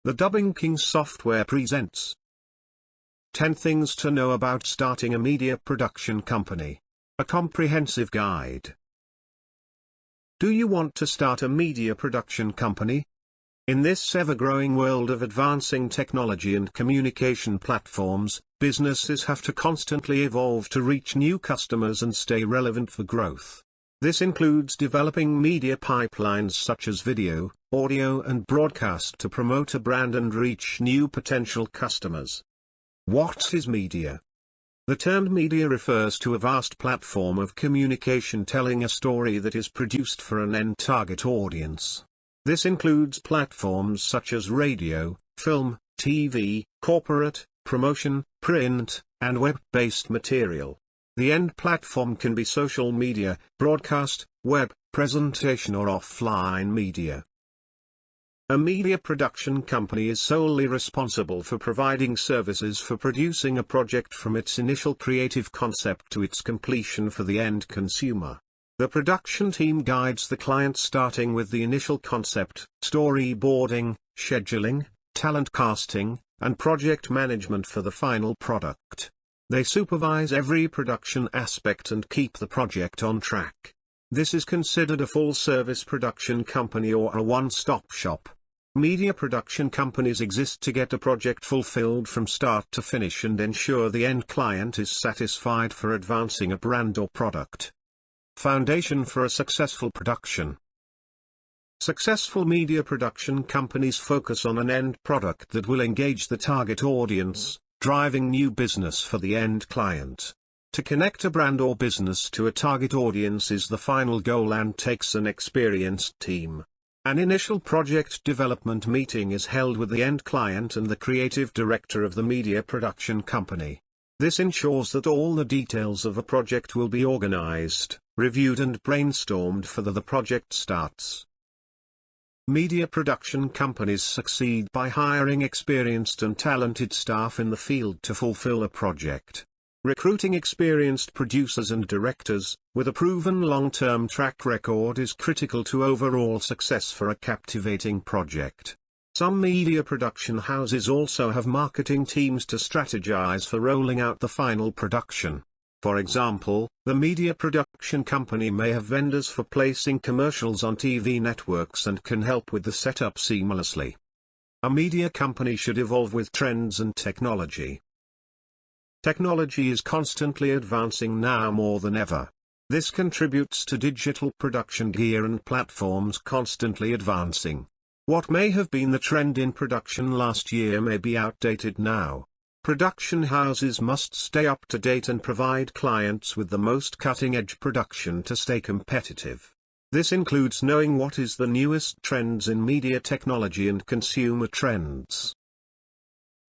The Dubbing King software presents 10 Things to Know About Starting a Media Production Company. A comprehensive guide. Do you want to start a media production company? In this ever-growing world of advancing technology and communication platforms, businesses have to constantly evolve to reach new customers and stay relevant for growth. This includes developing media pipelines such as video, audio and broadcast to promote a brand and reach new potential customers. What is media? The term media refers to a vast platform of communication telling a story that is produced for an end target audience. This includes platforms such as radio, film, TV, corporate, promotion, print, and web-based material. The end platform can be social media, broadcast, web, presentation or offline media. A media production company is solely responsible for providing services for producing a project from its initial creative concept to its completion for the end consumer. The production team guides the client starting with the initial concept, storyboarding, scheduling, talent casting, and project management for the final product. They supervise every production aspect and keep the project on track. This is considered a full-service production company or a one-stop shop. Media production companies exist to get a project fulfilled from start to finish and ensure the end client is satisfied for advancing a brand or product. Foundation for a successful production. Successful media production companies focus on an end product that will engage the target audience, driving new business for the end client. To connect a brand or business to a target audience is the final goal and takes an experienced team. An initial project development meeting is held with the end client and the creative director of the media production company. This ensures that all the details of a project will be organized, reviewed and brainstormed before the project starts. Media production companies succeed by hiring experienced and talented staff in the field to fulfill a project. Recruiting experienced producers and directors, with a proven long-term track record is critical to overall success for a captivating project. Some media production houses also have marketing teams to strategize for rolling out the final production. For example, the media production company may have vendors for placing commercials on TV networks and can help with the setup seamlessly. A media company should evolve with trends and technology. Technology is constantly advancing now more than ever. This contributes to digital production gear and platforms constantly advancing. What may have been the trend in production last year may be outdated now. Production houses must stay up to date and provide clients with the most cutting-edge production to stay competitive. This includes knowing what is the newest trends in media technology and consumer trends.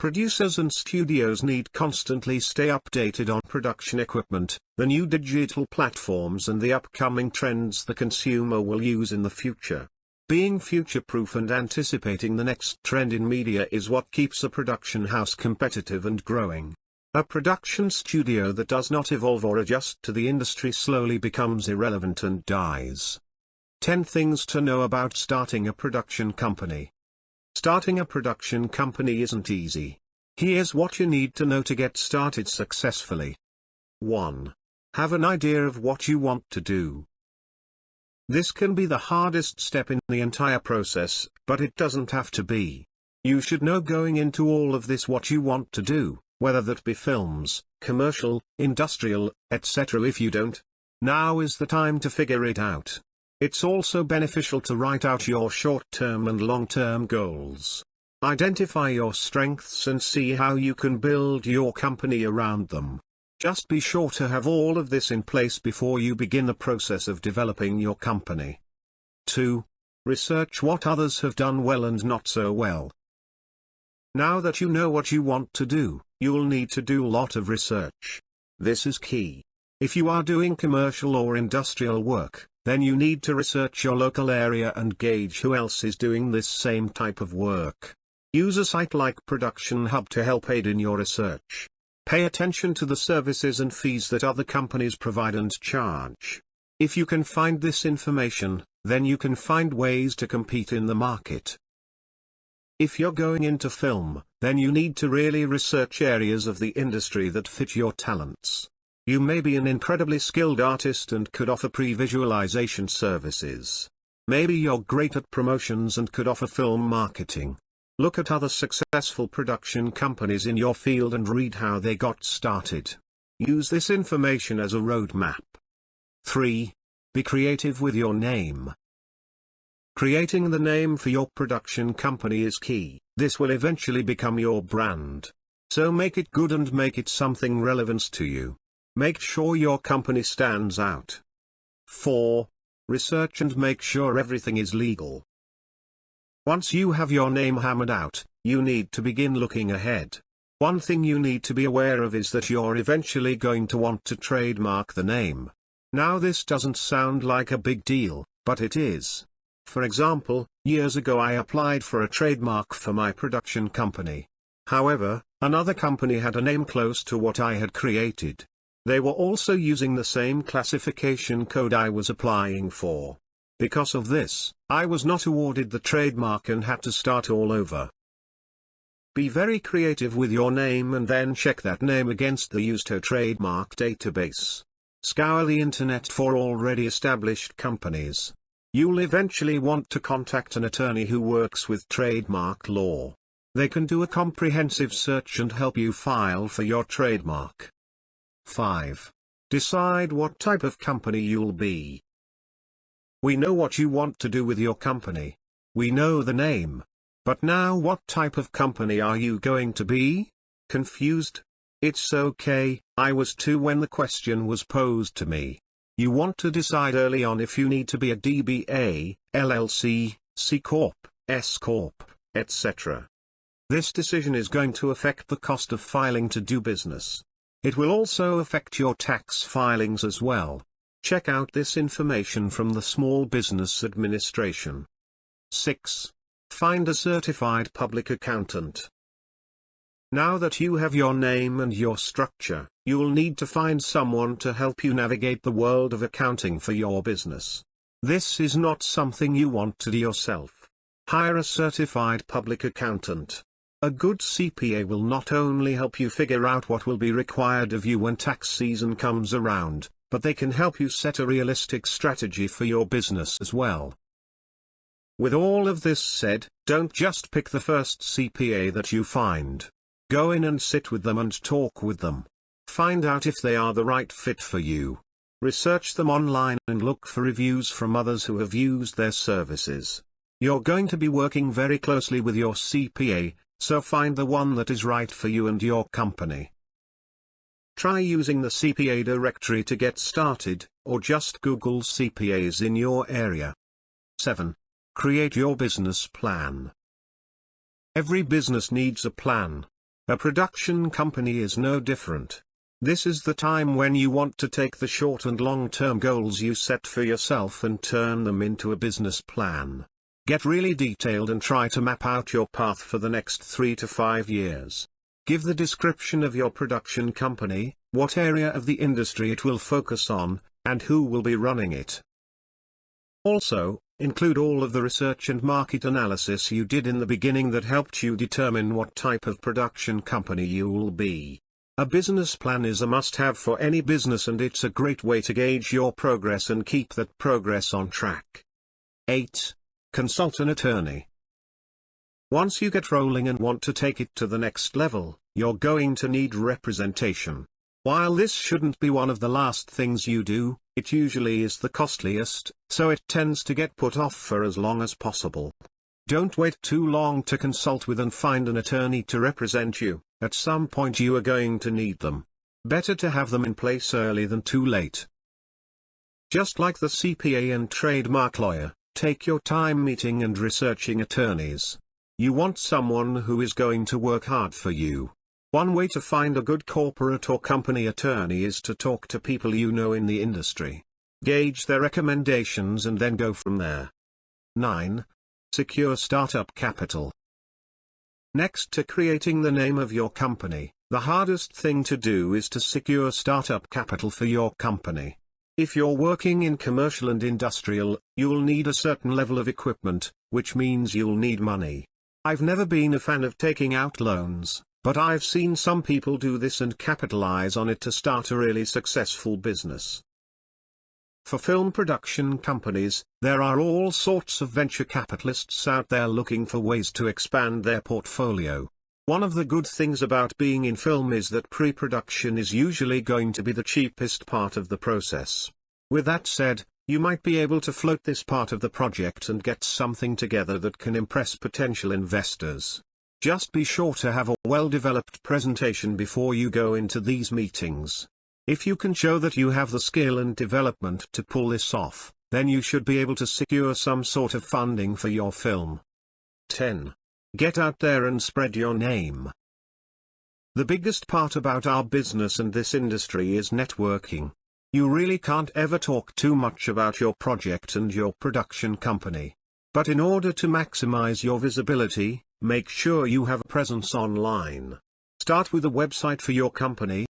Producers and studios need constantly stay updated on production equipment, the new digital platforms and the upcoming trends the consumer will use in the future. Being future-proof and anticipating the next trend in media is what keeps a production house competitive and growing. A production studio that does not evolve or adjust to the industry slowly becomes irrelevant and dies. 10 Things to Know About Starting a Production Company. Starting a production company isn't easy. Here's what you need to know to get started successfully. 1. Have an idea of what you want to do. This can be the hardest step in the entire process, but it doesn't have to be. You should know going into all of this what you want to do, whether that be films, commercial, industrial, etc. If you don't, now is the time to figure it out. It's also beneficial to write out your short-term and long-term goals. Identify your strengths and see how you can build your company around them. Just be sure to have all of this in place before you begin the process of developing your company. 2. Research what others have done well and not so well. Now that you know what you want to do, you'll need to do a lot of research. This is key. If you are doing commercial or industrial work, then you need to research your local area and gauge who else is doing this same type of work. Use a site like Production Hub to help aid in your research. Pay attention to the services and fees that other companies provide and charge. If you can find this information, then you can find ways to compete in the market. If you're going into film, then you need to really research areas of the industry that fit your talents. You may be an incredibly skilled artist and could offer pre-visualization services. Maybe you're great at promotions and could offer film marketing. Look at other successful production companies in your field and read how they got started. Use this information as a roadmap. 3. Be creative with your name. Creating the name for your production company is key. This will eventually become your brand. So make it good and make it something relevant to you. Make sure your company stands out. 4. Research and make sure everything is legal. Once you have your name hammered out, you need to begin looking ahead. One thing you need to be aware of is that you're eventually going to want to trademark the name. Now this doesn't sound like a big deal, but it is. For example, years ago I applied for a trademark for my production company. However, another company had a name close to what I had created. They were also using the same classification code I was applying for. Because of this, I was not awarded the trademark and had to start all over. Be very creative with your name and then check that name against the used trademark database. Scour the internet for already established companies. You'll eventually want to contact an attorney who works with trademark law. They can do a comprehensive search and help you file for your trademark. 5. Decide what type of company you'll be. We know what you want to do with your company. We know the name. But now what type of company are you going to be? Confused? It's okay, I was too when the question was posed to me. You want to decide early on if you need to be a DBA, LLC, C Corp, S Corp, etc. This decision is going to affect the cost of filing to do business. It will also affect your tax filings as well. Check out this information from the Small Business Administration. 6. Find a certified public accountant. Now that you have your name and your structure, you'll need to find someone to help you navigate the world of accounting for your business. This is not something you want to do yourself. Hire a certified public accountant. A good CPA will not only help you figure out what will be required of you when tax season comes around, but they can help you set a realistic strategy for your business as well. With all of this said, don't just pick the first CPA that you find. Go in and sit with them and talk with them. Find out if they are the right fit for you. Research them online and look for reviews from others who have used their services. You're going to be working very closely with your CPA, so find the one that is right for you and your company. Try using the CPA directory to get started, or just Google CPAs in your area. 7. Create your business plan. Every business needs a plan. A production company is no different. This is the time when you want to take the short and long-term goals you set for yourself and turn them into a business plan. Get really detailed and try to map out your path for the next 3 to 5 years. Give the description of your production company, what area of the industry it will focus on, and who will be running it. Also, include all of the research and market analysis you did in the beginning that helped you determine what type of production company you will be. A business plan is a must-have for any business, and it's a great way to gauge your progress and keep that progress on track. 8. Consult an attorney. Once you get rolling and want to take it to the next level, you're going to need representation. While this shouldn't be one of the last things you do, it usually is the costliest, so it tends to get put off for as long as possible. Don't wait too long to consult with and find an attorney to represent you. At some point you are going to need them. Better to have them in place early than too late. Just like the CPA and trademark lawyer, take your time meeting and researching attorneys. You want someone who is going to work hard for you. One way to find a good corporate or company attorney is to talk to people you know in the industry. Gauge their recommendations and then go from there. 9. Secure startup capital. Next to creating the name of your company, the hardest thing to do is to secure startup capital for your company. If you're working in commercial and industrial, you'll need a certain level of equipment, which means you'll need money. I've never been a fan of taking out loans, but I've seen some people do this and capitalize on it to start a really successful business. For film production companies, there are all sorts of venture capitalists out there looking for ways to expand their portfolio. One of the good things about being in film is that pre-production is usually going to be the cheapest part of the process. With that said, you might be able to float this part of the project and get something together that can impress potential investors. Just be sure to have a well-developed presentation before you go into these meetings. If you can show that you have the skill and development to pull this off, then you should be able to secure some sort of funding for your film. 10. Get out there and spread your name. The biggest part about our business and this industry is networking. You really can't ever talk too much about your project and your production company. But in order to maximize your visibility, make sure you have a presence online. Start with a website for your company,